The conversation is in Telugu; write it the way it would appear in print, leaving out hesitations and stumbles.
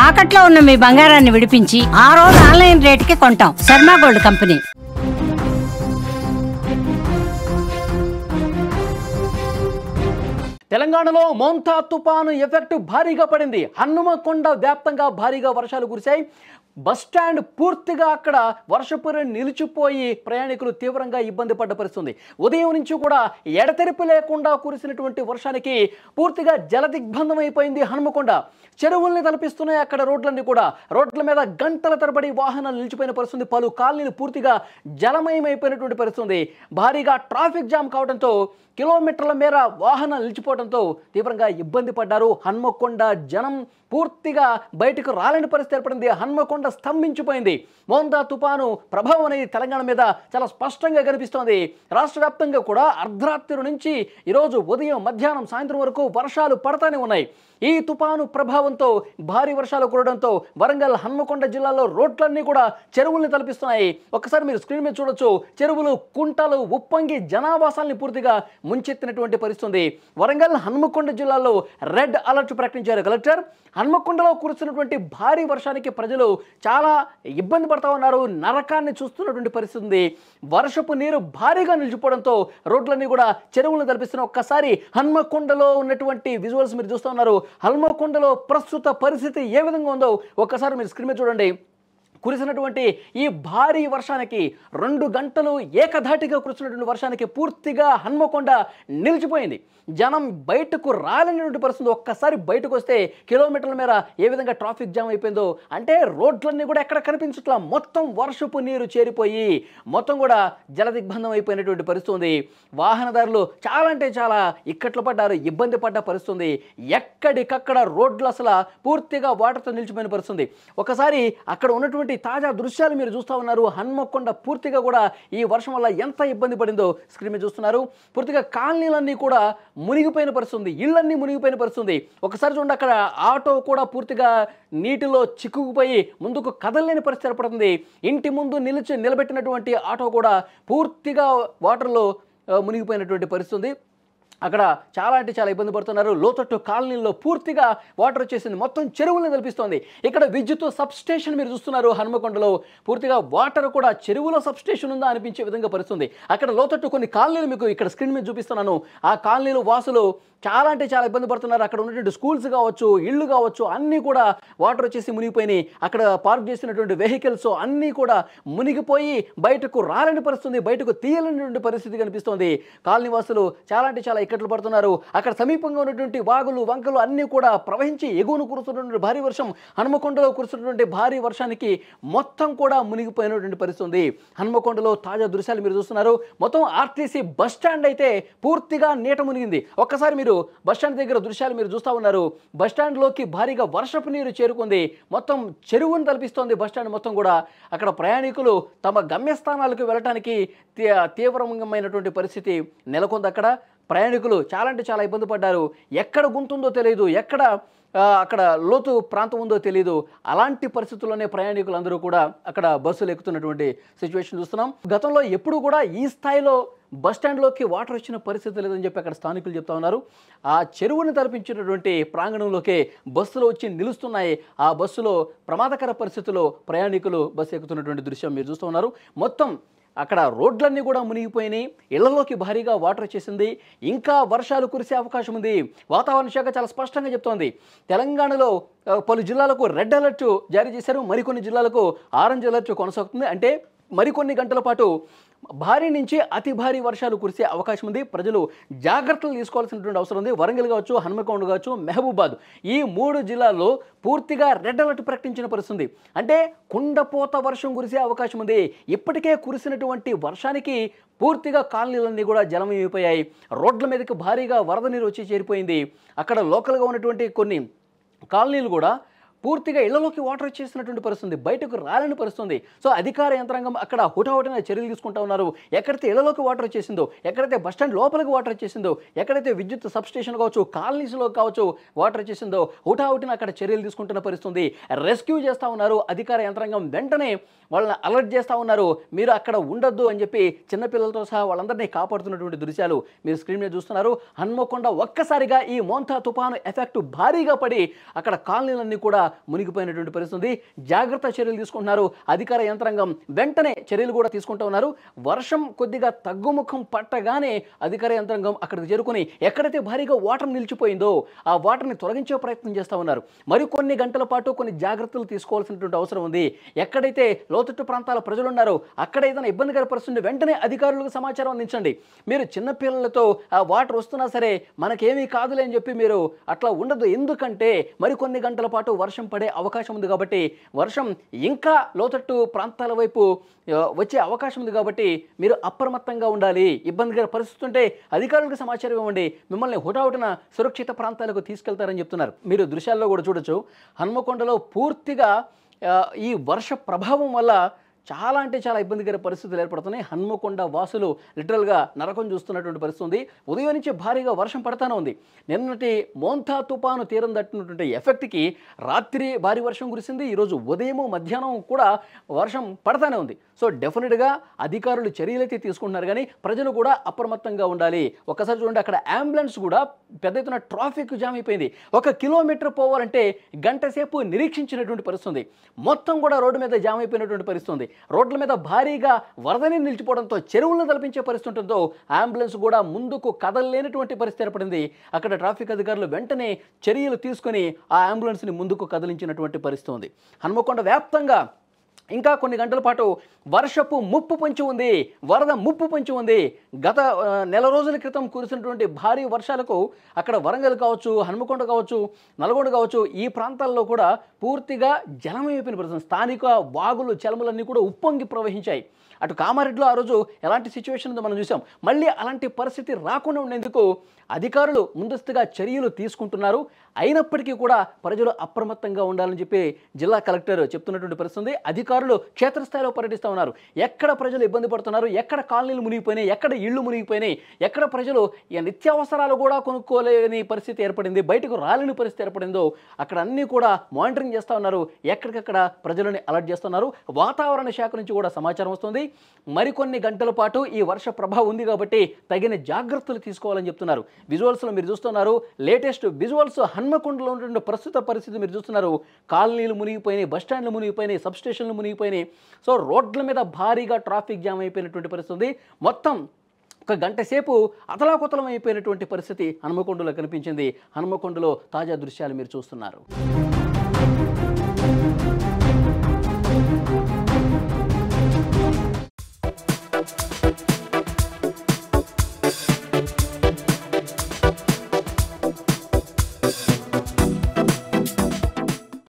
తాకట్లో ఉన్న మీ బంగారాన్ని విడిపించి ఆ రోజు ఆన్లైన్ రేటుకి కొంటాం. Sharma gold company. తెలంగాణలో మోంతా తుపాను ఎఫెక్ట్ భారీగా పడింది. హన్మకొండ వ్యాప్తంగా భారీగా వర్షాలు కురిశాయి. బస్టాండ్ పూర్తిగా అక్కడ వర్షపురి నిలిచిపోయి ప్రయాణికులు తీవ్రంగా ఇబ్బంది పడ్డ పరిస్థితుంది. ఉదయం నుంచి కూడా ఎడతెరిపి లేకుండా కురిసినటువంటి వర్షానికి పూర్తిగా జలదిగ్బంధం అయిపోయింది హన్మకొండ. చెరువుల్ని తలపిస్తున్నాయి అక్కడ రోడ్లన్నీ కూడా. రోడ్ల మీద గంటల తరబడి వాహనాలు నిలిచిపోయిన పరిస్థితుంది. పలు కాలనీలు పూర్తిగా జలమయమైపోయినటువంటి పరిస్థితుంది. భారీగా ట్రాఫిక్ జామ్ కావడంతో కిలోమీటర్ల మేర వాహనాలు నిలిచిపోవడంతో తీవ్రంగా ఇబ్బంది పడ్డారు. హన్మకొండ జనం పూర్తిగా బయటకు రాలేని పరిస్థితి ఏర్పడింది. హన్మకొండ స్తంభించిపోయింది. మోంతా తుపాను ప్రభావం అనేది తెలంగాణ మీద చాలా స్పష్టంగా కనిపిస్తోంది. రాష్ట్ర వ్యాప్తంగా కూడా అర్ధరాత్రి నుంచి ఈరోజు ఉదయం మధ్యాహ్నం సాయంత్రం వరకు వర్షాలు పడతానే ఉన్నాయి. ఈ తుపాను ప్రభావంతో భారీ వర్షాలు కురవడంతో వరంగల్ హన్మకొండ జిల్లాలో రోడ్లన్నీ కూడా చెరువుల్ని తలపిస్తున్నాయి. ఒక్కసారి మీరు స్క్రీన్ మీద చూడొచ్చు. చెరువులు కుంటలు ఉప్పొంగి జనావాసాలని పూర్తిగా ముంచెత్తినటువంటి పరిస్థితుంది. వరంగల్ హన్మకొండ జిల్లాలో రెడ్ అలర్ట్ ప్రకటించారు కలెక్టర్. హన్మకొండలో కురుస్తున్నటువంటి భారీ వర్షానికి ప్రజలు చాలా ఇబ్బంది పడతా ఉన్నారు. నరకాన్ని చూస్తున్నటువంటి పరిస్థితి ఉంది. వర్షపు నీరు భారీగా నిలిచిపోవడంతో రోడ్లన్నీ కూడా చెరువులను తలపిస్తున్నాయి. ఒక్కసారి హన్మకొండలో ఉన్నటువంటి విజువల్స్ మీరు చూస్తూ ఉన్నారు. హన్మకొండలో ప్రస్తుత పరిస్థితి ఏ విధంగా ఉందో ఒక్కసారి మీరు స్క్రీన్ మీద చూడండి. కురిసినటువంటి ఈ భారీ వర్షానికి 2 గంటలు ఏకధాటిగా కురిసినటువంటి వర్షానికి పూర్తిగా హన్మకొండ నిలిచిపోయింది. జనం బయటకు రాలేనటువంటి పరిస్థితి. ఒక్కసారి బయటకు వస్తే కిలోమీటర్ల మేర ఏ విధంగా ట్రాఫిక్ జామ్ అయిపోయిందో, అంటే రోడ్లన్నీ కూడా ఎక్కడ కనిపించట్లా. మొత్తం వర్షపు నీరు చేరిపోయి మొత్తం కూడా జలదిగ్బంధం అయిపోయినటువంటి పరిస్థితి ఉంది. వాహనదారులు చాలా అంటే చాలా ఇక్కట్లు పడ్డారు, ఇబ్బంది పడ్డ పరిస్థితి. ఎక్కడికక్కడ రోడ్లు అసలు పూర్తిగా వాటర్తో నిలిచిపోయిన పరిస్థితి. ఒకసారి అక్కడ ఉన్నటువంటి తాజా దృశ్యాలు మీరు చూస్తూ ఉన్నారు. హన్మకొండ పూర్తిగా కూడా ఈ వర్షం వల్ల ఎంత ఇబ్బంది పడిందో స్క్రీన్ మీద చూస్తున్నారు. పూర్తిగా కాలనీలన్నీ కూడా మునిగిపోయిన పరిస్థితి, ఇళ్ళన్నీ మునిగిపోయిన పరిస్థితి. ఒకసారి చూడండి, అక్కడ ఆటో కూడా పూర్తిగా నీటిలో చిక్కుకుపోయి ముందుకు కదలలేని పరిస్థితి ఏర్పడుతుంది. ఇంటి ముందు నిలబెట్టినటువంటి ఆటో కూడా పూర్తిగా వాటర్లో మునిగిపోయినటువంటి పరిస్థితి. అక్కడ చాలా అంటే చాలా ఇబ్బంది పడుతున్నారు. లోతట్టు కాలనీల్లో పూర్తిగా వాటర్ వచ్చేసింది. మొత్తం చెరువులను తలపిస్తోంది. ఇక్కడ విద్యుత్ సబ్ స్టేషన్ మీరు చూస్తున్నారు. హన్మకొండలో పూర్తిగా వాటర్ కూడా చెరువులో సబ్ స్టేషన్ ఉందా అనిపించే విధంగా పరిస్థితుంది. అక్కడ లోతట్టు కొన్ని కాలనీలు మీకు ఇక్కడ స్క్రీన్ మీద చూపిస్తున్నాను. ఆ కాలనీలు వాసులు చాలా అంటే చాలా ఇబ్బంది పడుతున్నారు. అక్కడ ఉన్నటువంటి స్కూల్స్ కావచ్చు, ఇళ్ళు కావచ్చు, అన్నీ కూడా వాటర్ వచ్చేసి మునిగిపోయినాయి. అక్కడ పార్క్ చేసినటువంటి వెహికల్స్ అన్నీ కూడా మునిగిపోయి బయటకు రాలేని పరిస్థితుంది, బయటకు తీయలేనటువంటి పరిస్థితి కనిపిస్తోంది. కాలనీ వాసులు చాలా అంటే చాలా ఇక్కట్లు పడుతున్నారు. అక్కడ సమీపంగా ఉన్నటువంటి వాగులు వంకలు అన్నీ కూడా ప్రవహించి ఎగువను కురుస్తున్నటువంటి భారీ వర్షం, హన్మకొండలో కురుస్తున్నటువంటి భారీ వర్షానికి మొత్తం కూడా మునిగిపోయినటువంటి పరిస్థితి. హన్మకొండలో తాజా దృశ్యాలు మీరు చూస్తున్నారు. మొత్తం ఆర్టీసీ బస్ స్టాండ్ అయితే పూర్తిగా నీట మునిగింది. ఒక్కసారి మీరు బస్టాండ్ దగ్గర దృశ్యాలు మీరు చూస్తూ ఉన్నారు. బస్టాండ్లోకి భారీగా వర్షపు నీరు చేరుకుంది. మొత్తం చెరువును తలపిస్తోంది బస్టాండ్ మొత్తం కూడా. అక్కడ ప్రయాణికులు తమ గమ్యస్థానాలకు వెళ్ళటానికి తీవ్రమైనటువంటి పరిస్థితి నెలకొంది. అక్కడ ప్రయాణికులు చాలా అంటే చాలా ఇబ్బంది పడ్డారు. ఎక్కడ గుంతుందో తెలియదు, ఎక్కడ అక్కడ లోతు ప్రాంతం ఉందో తెలియదు. అలాంటి పరిస్థితుల్లోనే ప్రయాణికులు అందరూ కూడా అక్కడ బస్సులు ఎక్కుతున్నటువంటి సిచ్యువేషన్ చూస్తున్నాం. గతంలో ఎప్పుడు కూడా ఈ స్థాయిలో బస్టాండ్లోకి వాటర్ వచ్చిన పరిస్థితి లేదని చెప్పి అక్కడ స్థానికులు చెప్తా ఉన్నారు. ఆ చెరువుని తలపించినటువంటి ప్రాంగణంలోకి బస్సులు వచ్చి నిలుస్తున్నాయి. ఆ బస్సులో ప్రమాదకర పరిస్థితుల్లో ప్రయాణికులు బస్సు ఎక్కుతున్నటువంటి దృశ్యం మీరు చూస్తూ ఉన్నారు. మొత్తం అక్కడ రోడ్లన్నీ కూడా మునిగిపోయినాయి. ఇళ్లలోకి భారీగా వాటర్ వచ్చేసింది. ఇంకా వర్షాలు కురిసే అవకాశం ఉంది. వాతావరణ శాఖ చాలా స్పష్టంగా చెప్తోంది. తెలంగాణలో పలు జిల్లాలకు రెడ్ అలర్ట్ జారీ చేశారు. మరికొన్ని జిల్లాలకు ఆరెంజ్ అలర్ట్ కొనసాగుతుంది. అంటే మరికొన్ని గంటల పాటు భారీ నుంచి అతి భారీ వర్షాలు కురిసే అవకాశం ఉంది. ప్రజలు జాగ్రత్తలు తీసుకోవాల్సినటువంటి అవసరం ఉంది. వరంగల్ కావచ్చు, హన్మకొండ కావచ్చు, మహబూబాద్ ఈ 3 జిల్లాల్లో పూర్తిగా రెడ్ అలర్ట్ ప్రకటించిన పరిస్థితి. అంటే కుండపోత వర్షం కురిసే అవకాశం ఉంది. ఇప్పటికే కురిసినటువంటి వర్షానికి పూర్తిగా కాలనీలన్నీ కూడా జలమైపోయాయి. రోడ్ల మీదకి భారీగా వరద నీరు వచ్చి చేరిపోయింది. అక్కడ లోకల్గా ఉన్నటువంటి కొన్ని కాలనీలు కూడా పూర్తిగా ఇళ్లలోకి వాటర్ వచ్చేసినటువంటి పరిస్థితి, బయటకు రాలేని పరిస్థితి. సో అధికార యంత్రాంగం అక్కడ హుటాహుటిన చర్యలు తీసుకుంటా ఉన్నారు. ఎక్కడైతే ఇళ్లలోకి వాటర్ వచ్చేసిందో, ఎక్కడైతే బస్టాండ్ లోపలికి వాటర్ వచ్చేసిందో, ఎక్కడైతే విద్యుత్ సబ్ స్టేషన్ కావచ్చు, కాలనీస్లో కావచ్చు వాటర్ వచ్చేసిందో హుటాహుటిన అక్కడ చర్యలు తీసుకుంటున్న పరిస్థితి. రెస్క్యూ చేస్తూ ఉన్నారు అధికార యంత్రాంగం. వెంటనే వాళ్ళని అలర్ట్ చేస్తూ ఉన్నారు. మీరు అక్కడ ఉండొద్దు అని చెప్పి చిన్నపిల్లలతో సహా వాళ్ళందరినీ కాపాడుతున్నటువంటి దృశ్యాలు మీరు స్క్రీన్ మీద చూస్తున్నారు. హన్మకొండ ఒక్కసారిగా ఈ మోంతా తుఫాను ఎఫెక్ట్ భారీగా పడి అక్కడ కాలనీలన్నీ కూడా మునిగిపోయినటువంటి పరిస్థితి. జాగ్రత్త చర్యలు తీసుకుంటున్నారు అధికార యంత్రాంగం, వెంటనే చర్యలు కూడా తీసుకుంటూ ఉన్నారు. వర్షం కొద్దిగా తగ్గుముఖం పట్టగానే అధికార యంత్రాంగం అక్కడికి చేరుకుని ఎక్కడైతే భారీగా వాటర్ నిలిచిపోయిందో ఆ వాటర్ని తొలగించే ప్రయత్నం చేస్తూ ఉన్నారు. మరికొన్ని గంటల పాటు కొన్ని జాగ్రత్తలు తీసుకోవాల్సినటువంటి అవసరం ఉంది. ఎక్కడైతే లోతట్టు ప్రాంతాల ప్రజలు ఉన్నారో అక్కడ ఏదైనా ఇబ్బందికర పరిస్థితి వెంటనే అధికారులకు సమాచారం అందించండి. మీరు చిన్నపిల్లలతో ఆ వాటర్ వస్తున్నా సరే మనకేమీ కాదులే అని చెప్పి మీరు అట్లా ఉండదు. ఎందుకంటే మరికొన్ని గంటల పాటు వర్షం పడే అవకాశం ఉంది కాబట్టి, వర్షం ఇంకా లోతట్టు ప్రాంతాల వైపు వచ్చే అవకాశం ఉంది కాబట్టి మీరు అప్రమత్తంగా ఉండాలి. ఇబ్బందికర పరిస్థితి ఉంటే అధికారులకు సమాచారం ఇవ్వండి, మిమ్మల్ని హుటాహుటిన సురక్షిత ప్రాంతాలకు తీసుకెళ్తారని చెప్తున్నారు. మీరు దృశ్యాల్లో కూడా చూడొచ్చు, హన్మకొండలో పూర్తిగా ఈ వర్ష ప్రభావం వల్ల చాలా అంటే చాలా ఇబ్బందికర పరిస్థితులు ఏర్పడుతున్నాయి. హన్మకొండ వాసులు లిటరల్గా నరకం చూస్తున్నటువంటి పరిస్థితి ఉంది. ఉదయం నుంచి భారీగా వర్షం పడతానే ఉంది. నిన్నటి మోంతా తుపాను తీరం దట్టినటువంటి ఎఫెక్ట్కి రాత్రి భారీ వర్షం కురిసింది. ఈరోజు ఉదయము మధ్యాహ్నం కూడా వర్షం పడతానే ఉంది. సో డెఫినెట్గా అధికారులు చర్యలైతే తీసుకుంటున్నారు, కానీ ప్రజలు కూడా అప్రమత్తంగా ఉండాలి. ఒక్కసారి చూడండి, అక్కడ అంబులెన్స్ కూడా పెద్ద ఎత్తున ట్రాఫిక్ జామ్ అయిపోయింది. 1 కిలోమీటర్ పోవాలంటే గంట సేపు నిరీక్షించినటువంటి పరిస్థితి. మొత్తం కూడా రోడ్డు మీద జామ్ అయిపోయినటువంటి పరిస్థితి. రోడ్ల మీద భారీగా వరదని నిలిచిపోవడంతో చెరువులను తలపించే పరిస్థితి ఉండడంతో అంబులెన్స్ కూడా ముందుకు కదలలేనటువంటి పరిస్థితి ఏర్పడింది. అక్కడ ట్రాఫిక్ అధికారులు వెంటనే చర్యలు తీసుకుని ఆ అంబులెన్స్ని ముందుకు కదిలించినటువంటి పరిస్థితి ఉంది. హన్మకొండ వ్యాప్తంగా ఇంకా కొన్ని గంటల పాటు వర్షపు ముప్పు పొంచి ఉంది, వరద ముప్పు పొంచి ఉంది. గత నెల రోజుల క్రితం కురిసినటువంటి భారీ వర్షాలకు అక్కడ వరంగల్ కావచ్చు, హన్మకొండ కావచ్చు, నల్గొండ కావచ్చు, ఈ ప్రాంతాల్లో కూడా పూర్తిగా జలమైపోయిన పరిస్థితి. స్థానిక వాగులు చెలములన్నీ కూడా ఉప్పొంగి ప్రవహించాయి. అటు కామారెడ్డిలో ఆ రోజు ఎలాంటి సిచ్యువేషన్ ఉందో మనం చూసాం. మళ్ళీ అలాంటి పరిస్థితి రాకుండా ఉండేందుకు అధికారులు ముందస్తుగా చర్యలు తీసుకుంటున్నారు. అయినప్పటికీ కూడా ప్రజలు అప్రమత్తంగా ఉండాలని చెప్పి జిల్లా కలెక్టర్ చెప్తున్నటువంటి పరిస్థితి. అధికారులు క్షేత్రస్థాయిలో పర్యటిస్తూ ఉన్నారు. ఎక్కడ ప్రజలు ఇబ్బంది పడుతున్నారు, ఎక్కడ కాలనీలు మునిగిపోయినాయి, ఎక్కడ ఇళ్ళు మునిగిపోయినాయి, ఎక్కడ ప్రజలు నిత్యావసరాలు కూడా కొనుక్కోలేని పరిస్థితి ఏర్పడింది, బయటకు రాలేని పరిస్థితి ఏర్పడిందో అక్కడ అన్నీ కూడా మానిటరింగ్ చేస్తూ ఉన్నారు. ఎక్కడికక్కడ ప్రజలని అలర్ట్ చేస్తున్నారు. వాతావరణ శాఖ నుంచి కూడా సమాచారం వస్తుంది. మరికొన్ని గంటల పాటు ఈ వర్ష ప్రభావం ఉంది కాబట్టి తగిన జాగ్రత్తలు తీసుకోవాలని చెప్తున్నారు. విజువల్స్లో మీరు చూస్తున్నారు, లేటెస్ట్ విజువల్స్ హన్మకొండలో ఉన్నటువంటి ప్రస్తుత పరిస్థితి మీరు చూస్తున్నారు. కాలనీలు మునిగిపోయినాయి, బస్టాండ్లు మునిగిపోయినాయి, సబ్ స్టేషన్లు మునిగిపోయినాయి. సో రోడ్ల మీద భారీగా ట్రాఫిక్ జామ్ అయిపోయినటువంటి పరిస్థితి. మొత్తం 1 గంట సేపు అతలాకుతలం అయిపోయినటువంటి పరిస్థితి హన్మకొండలో కనిపించింది. హన్మకొండలో తాజా దృశ్యాలు మీరు చూస్తున్నారు.